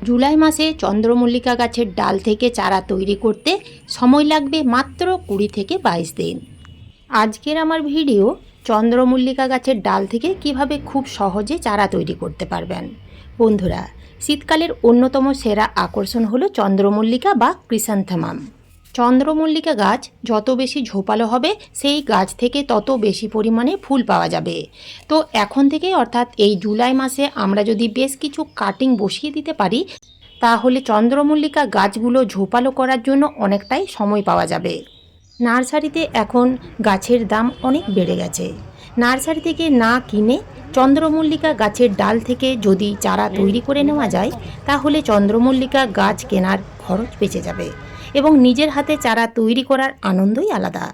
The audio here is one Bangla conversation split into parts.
জুলাই মাসে চন্দ্রমল্লিকা গাছের ডাল থেকে চারা তৈরি করতে সময় লাগবে মাত্র 20 থেকে 22 দিন। আজকের আমার ভিডিও চন্দ্রমল্লিকা গাছের ডাল থেকে কিভাবে খুব সহজে চারা তৈরি করতে পারবেন। বন্ধুরা, শীতকালের অন্যতম সেরা আকর্ষণ হলো চন্দ্রমল্লিকা বা ক্রিস্যান্থামাম। চন্দ্রমল্লিকা গাছ যত বেশি ঝোপালো হবে সেই গাছ থেকে তত বেশি পরিমাণে ফুল পাওয়া যাবে। তো এখন থেকে অর্থাৎ এই জুলাই মাসে আমরা যদি বেশ কিছু কাটিং বসিয়ে দিতে পারি তাহলে চন্দ্রমল্লিকা গাছগুলো ঝোপালো করার জন্য অনেকটাই সময় পাওয়া যাবে। নার্সারিতে এখন গাছের দাম অনেক বেড়ে গেছে। নার্সারি থেকে না কিনে চন্দ্রমল্লিকা গাছের ডাল থেকে যদি চারা তৈরি করে নেওয়া যায় তাহলে চন্দ্রমল্লিকা গাছ কেনার খরচ বেঁচে যাবে এবং নিজের হাতে চারা তৈরি করার আনন্দই আলাদা।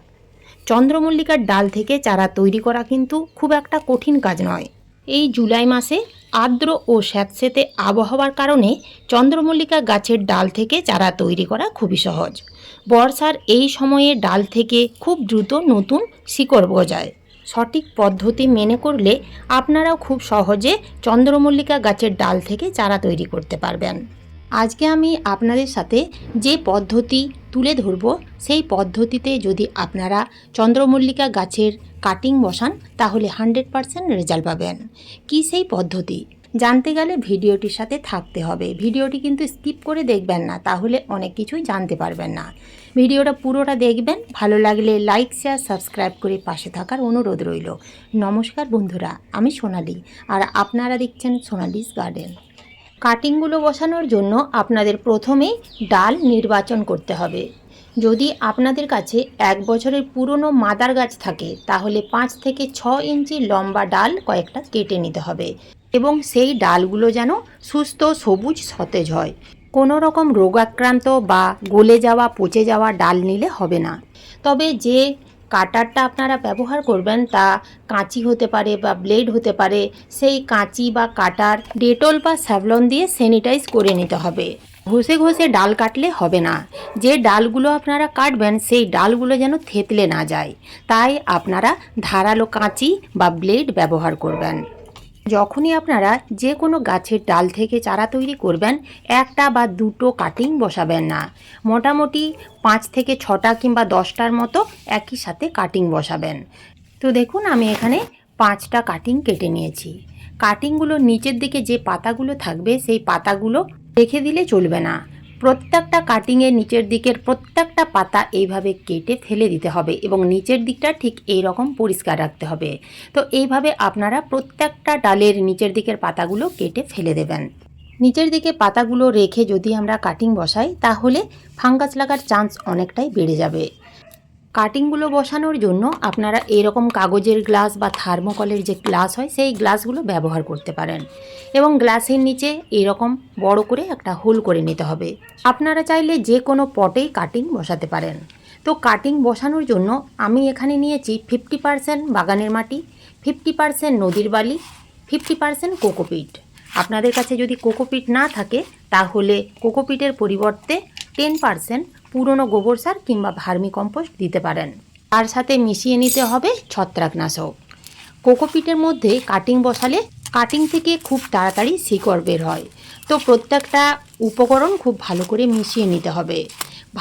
চন্দ্রমল্লিকার ডাল থেকে চারা তৈরি করা কিন্তু খুব একটা কঠিন কাজ নয়। এই জুলাই মাসে আর্দ্র ও স্যাঁতসেঁতে আবহাওয়ার কারণে চন্দ্রমল্লিকা গাছের ডাল থেকে চারা তৈরি করা খুবই সহজ। বর্ষার এই সময়ে ডাল থেকে খুব দ্রুত নতুন শিকড় গজায়। সঠিক পদ্ধতি মেনে করলে আপনারাও খুব সহজে চন্দ্রমল্লিকা গাছের ডাল থেকে চারা তৈরি করতে পারবেন। আজকে আমি আপনাদের সাথে যে পদ্ধতি তুলে ধরব সেই পদ্ধতিতে যদি আপনারা চন্দ্রমল্লিকা গাছের কাটিং বসান তাহলে 100% রেজাল্ট পাবেন। কি সেই পদ্ধতি জানতে গেলে ভিডিওটির সাথে থাকতে হবে। ভিডিওটি কিন্তু স্কিপ করে দেখবেন না, তাহলে অনেক কিছুই জানতে পারবেন না। ভিডিওটা পুরোটা দেখবেন, ভালো লাগলে লাইক শেয়ার সাবস্ক্রাইব করে পাশে থাকার অনুরোধ রইল। নমস্কার বন্ধুরা, আমি সোনালি আর আপনারা দেখছেন সোনালিস গার্ডেন। কাটিংগুলো বসানোর জন্য আপনাদের প্রথমেই ডাল নির্বাচন করতে হবে। যদি আপনাদের কাছে 1 বছরের পুরনো মাদার গাছ থাকে তাহলে 5 থেকে 6 ইঞ্চি লম্বা ডাল কয়েকটা কেটে নিতে হবে এবং সেই ডালগুলো যেন সুস্থ সবুজ সতেজ হয়। কোনো রকম রোগাক্রান্ত বা গলে যাওয়া পচে যাওয়া ডাল নিলে হবে না। তবে যে কাটারটা আপনারা ব্যবহার করবেন তা কাঁচি হতে পারে বা ব্লেড হতে পারে। সেই কাঁচি বা কাটার ডেটল বা স্যাভলন দিয়ে স্যানিটাইজ করে নিতে হবে। ঘষে ঘষে ডাল কাটলে হবে না। যে ডালগুলো আপনারা কাটবেন সেই ডালগুলো যেন থেতলে না যায়, তাই আপনারা ধারালো কাঁচি বা ব্লেড ব্যবহার করবেন। যখনই আপনারা যে কোনো গাছের ডাল থেকে চারা তৈরি করবেন একটা বা দুটো কাটিং বসাবেন না, মোটামুটি 5 থেকে 6টা কিংবা 10টার মতো একই সাথে কাটিং বসাবেন। তো দেখুন আমি এখানে 5টা কাটিং কেটে নিয়েছি। কাটিংগুলোর নিচের দিকে যে পাতাগুলো থাকবে সেই পাতাগুলো রেখে দিলে চলবে না। প্রত্যেকটা কাটিংয়ের নিচের দিকের প্রত্যেকটা পাতা এইভাবে কেটে ফেলে দিতে হবে এবং নিচের দিকটা ঠিক এই রকম পরিষ্কার রাখতে হবে। তো এইভাবে আপনারা প্রত্যেকটা ডালের নিচের দিকের পাতাগুলো কেটে ফেলে দেবেন। নিচের দিকে পাতাগুলো রেখে যদি আমরা কাটিং বসাই তাহলে ফাঙ্গাস লাগার চান্স অনেকটাই বেড়ে যাবে। কাটিংগুলো বসানোর জন্য আপনারা এরকম কাগজের গ্লাস বা থার্মোকলের যে গ্লাস হয় সেই গ্লাসগুলো ব্যবহার করতে পারেন এবং গ্লাসের নিচে এরকম বড় করে একটা হোল করে নিতে হবে। আপনারা চাইলে যে কোনো পটেই কাটিং বসাতে পারেন। তো কাটিং বসানোর জন্য আমি এখানে নিয়েছি 50% বাগানের মাটি, 50% নদীর বালি, 50% কোকোপিট। আপনাদের কাছে যদি কোকোপিট না থাকে তাহলে কোকোপিটের পরিবর্তে 10% পুরনো গোবর সার কিংবা ভার্মি কম্পোস্ট দিতে পারেন। তার সাথে মিশিয়ে নিতে হবে ছত্রাকনাশক। কোকোপিটের মধ্যে কাটিং বসালে কাটিং থেকে খুব তাড়াতাড়ি শিকড় বের হয়। তো প্রত্যেকটা উপকরণ খুব ভালো করে মিশিয়ে নিতে হবে।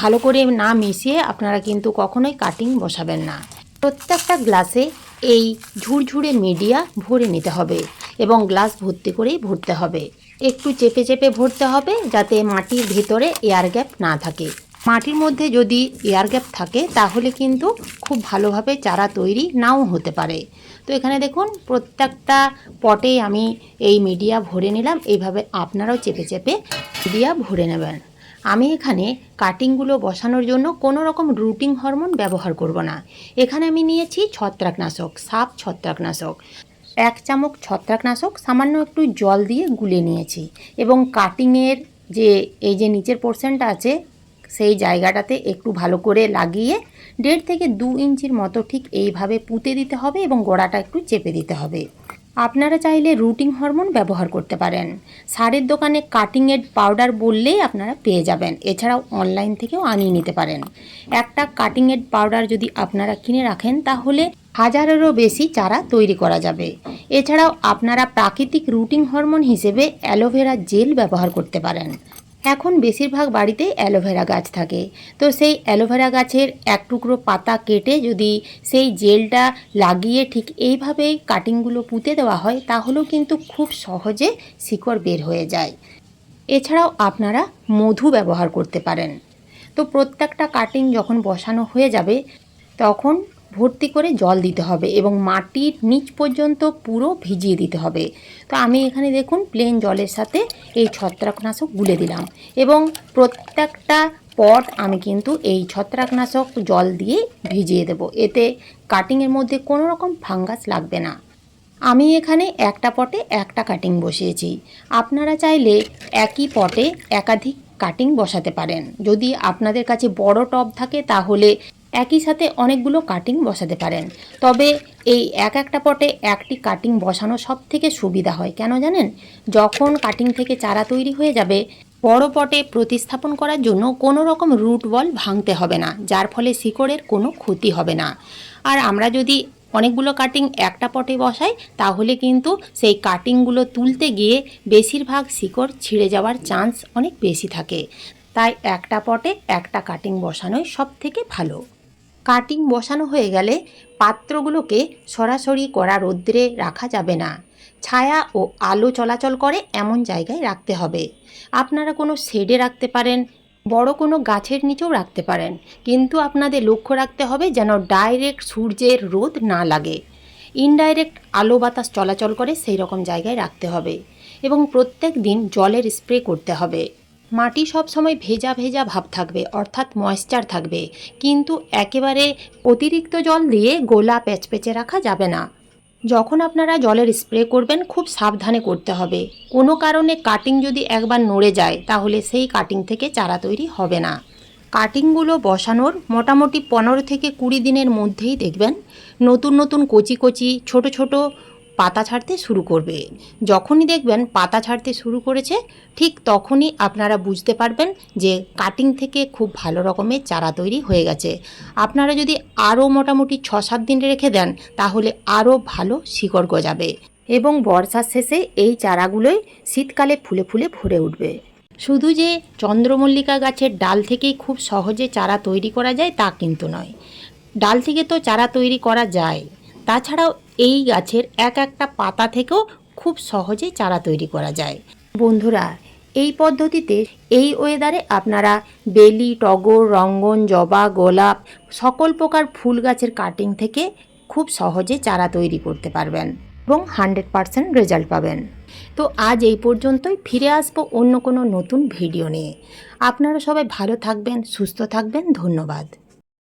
ভালো করে না মিশিয়ে আপনারা কিন্তু কখনোই কাটিং বসাবেন না। প্রত্যেকটা গ্লাসে এই ঝুরঝুরে মিডিয়া ভরে নিতে হবে এবং গ্লাস ভর্তি করেই ভরতে হবে। একটু চেপে চেপে ভরতে হবে যাতে মাটির ভেতরে এয়ার গ্যাপ না থাকে। মাটির মধ্যে যদি এয়ার গ্যাপ থাকে তাহলে কিন্তু খুব ভালোভাবে চারা তৈরি নাও হতে পারে। তো এখানে দেখুন প্রত্যেকটা পটে আমি এই মিডিয়া ভরে নিলাম। এইভাবে আপনারাও চেপে চেপে মিডিয়া ভরে নেবেন। আমি এখানে কাটিংগুলো বসানোর জন্য কোনো রকম রুটিং হরমোন ব্যবহার করব না। এখানে আমি নিয়েছি ছত্রাকনাশক, সাপ ছত্রাকনাশক। 1 চামচ ছত্রাকনাশক সামান্য একটু জল দিয়ে গুলে নিয়েছি এবং কাটিংয়ের যে এই যে নিচের পোর্শনটা আছে সেই জায়গাটাতে একটু ভালো করে লাগিয়ে 1.5 থেকে 2 ইঞ্চির মতো ঠিক এইভাবে পুঁতে দিতে হবে এবং গোড়াটা একটু চেপে দিতে হবে। আপনারা চাইলে রুটিং হরমোন ব্যবহার করতে পারেন। সারের দোকানে কাটিং এড পাউডার বললেই আপনারা পেয়ে যাবেন। এছাড়াও অনলাইন থেকেও আনিয়ে নিতে পারেন। একটা কাটিং এড পাউডার যদি আপনারা কিনে রাখেন তাহলে হাজারেরও বেশি চারা তৈরি করা যাবে। এছাড়াও আপনারা প্রাকৃতিক রুটিং হরমোন হিসেবে অ্যালোভেরা জেল ব্যবহার করতে পারেন। এখন বেশিরভাগ বাড়িতে অ্যালোভেরা গাছ থাকে, তো সেই অ্যালোভেরা গাছের এক টুকরো পাতা কেটে যদি সেই জেলটা লাগিয়ে ঠিক এইভাবেই কাটিংগুলো পুঁতে দেওয়া হয় তাহলেও কিন্তু খুব সহজে শিকড় বের হয়ে যায়। এছাড়াও আপনারা মধু ব্যবহার করতে পারেন। তো প্রত্যেকটা কাটিং যখন বসানো হয়ে যাবে তখন ভর্তি করে জল দিতে হবে এবং মাটির নিচ পর্যন্ত পুরো ভিজিয়ে দিতে হবে। তো আমি এখানে দেখুন প্লেন জলের সাথে এই ছত্রাকনাশক গুলে দিলাম এবং প্রত্যেকটা পট আমি কিন্তু এই ছত্রাকনাশক জল দিয়ে ভিজিয়ে দেব। এতে কাটিংয়ের মধ্যে কোনো রকম ফাঙ্গাস লাগবে না। আমি এখানে একটা পটে একটা কাটিং বসিয়েছি। আপনারা চাইলে একই পটে একাধিক কাটিং বসাতে পারেন। যদি আপনাদের কাছে বড় টব থাকে তাহলে একই সাথে অনেকগুলো কাটিং বসাতে পারেন। তবে এই একটা পটে একটি কাটিং বসানো সব থেকে সুবিধা হয়, কেন জানেন? যখন কাটিং থেকে চারা তৈরি হয়ে যাবে বড় পটে প্রতিস্থাপন করার জন্য কোনো রকম রুট বল ভাঙতে হবে না, যার ফলে শিকড়ের কোনো ক্ষতি হবে না। আর আমরা যদি অনেকগুলো কাটিং একটা পটে বসাই তাহলে কিন্তু সেই কাটিংগুলো তুলতে গিয়ে বেশিরভাগ শিকড় ছিঁড়ে যাওয়ার চান্স অনেক বেশি থাকে। তাই একটা পটে একটা কাটিং বসানোই সব থেকে ভালো। কাটিং বসানো হয়ে গেলে পাত্রগুলোকে সরাসরি কড়া রৌদ্রে রাখা যাবে না। ছায়া ও আলো চলাচল করে এমন জায়গায় রাখতে হবে। আপনারা কোনো শেডে রাখতে পারেন, বড় কোনো গাছের নিচেও রাখতে পারেন, কিন্তু আপনাদের লক্ষ্য রাখতে হবে যেন ডাইরেক্ট সূর্যের রোদ না লাগে। ইনডাইরেক্ট আলো বাতাস চলাচল করে সেই রকম জায়গায় রাখতে হবে এবং প্রত্যেক দিন জলের স্প্রে করতে হবে। মাটি সব সময় ভেজা ভেজা ভাব থাকবে, অর্থাৎ ময়েশ্চার থাকবে, কিন্তু একেবারে অতিরিক্ত জল দিয়ে গোলা প্যাচপ্যাচে রাখা যাবে না। যখন আপনারা জলের স্প্রে করবেন খুব সাবধানে করতে হবে। কোনো কারণে কাটিং যদি একবার নড়ে যায় তাহলে সেই কাটিং থেকে চারা তৈরি হবে না। কাটিংগুলো বসানোর মোটামুটি 15 থেকে 20 দিনের মধ্যেই দেখবেন নতুন নতুন কচি কচি ছোট ছোট পাতা ছাড়তে শুরু করবে। যখনই দেখবেন পাতা ছাড়তে শুরু করেছে ঠিক তখনই আপনারা বুঝতে পারবেন যে কাটিং থেকে খুব ভালো রকমের চারা তৈরি হয়ে গেছে। আপনারা যদি আরও মোটামুটি 6-7 দিন রেখে দেন তাহলে আরও ভালো শিকড় গজাবে এবং বর্ষার শেষে এই চারাগুলোই শীতকালে ফুলে ফুলে ভরে উঠবে। শুধু যে চন্দ্রমল্লিকা গাছের ডাল থেকেই খুব সহজে চারা তৈরি করা যায় তা কিন্তু নয়। ডাল থেকে তো চারা তৈরি করা যায়, তাছাড়াও এই গাছের একটা পাতা থেকেও খুব সহজে চারা তৈরি করা যায়। বন্ধুরা, এই পদ্ধতিতে এই ওয়েদারে আপনারা বেলি, টগর, রঙ্গন, জবা, গোলাপ সকল প্রকার ফুল গাছের কাটিং থেকে খুব সহজে চারা তৈরি করতে পারবেন এবং 100% রেজাল্ট পাবেন। তো আজ এই পর্যন্তই, ফিরে আসবো অন্য কোনো নতুন ভিডিও নিয়ে। আপনারা সবাই ভালো থাকবেন, সুস্থ থাকবেন। ধন্যবাদ।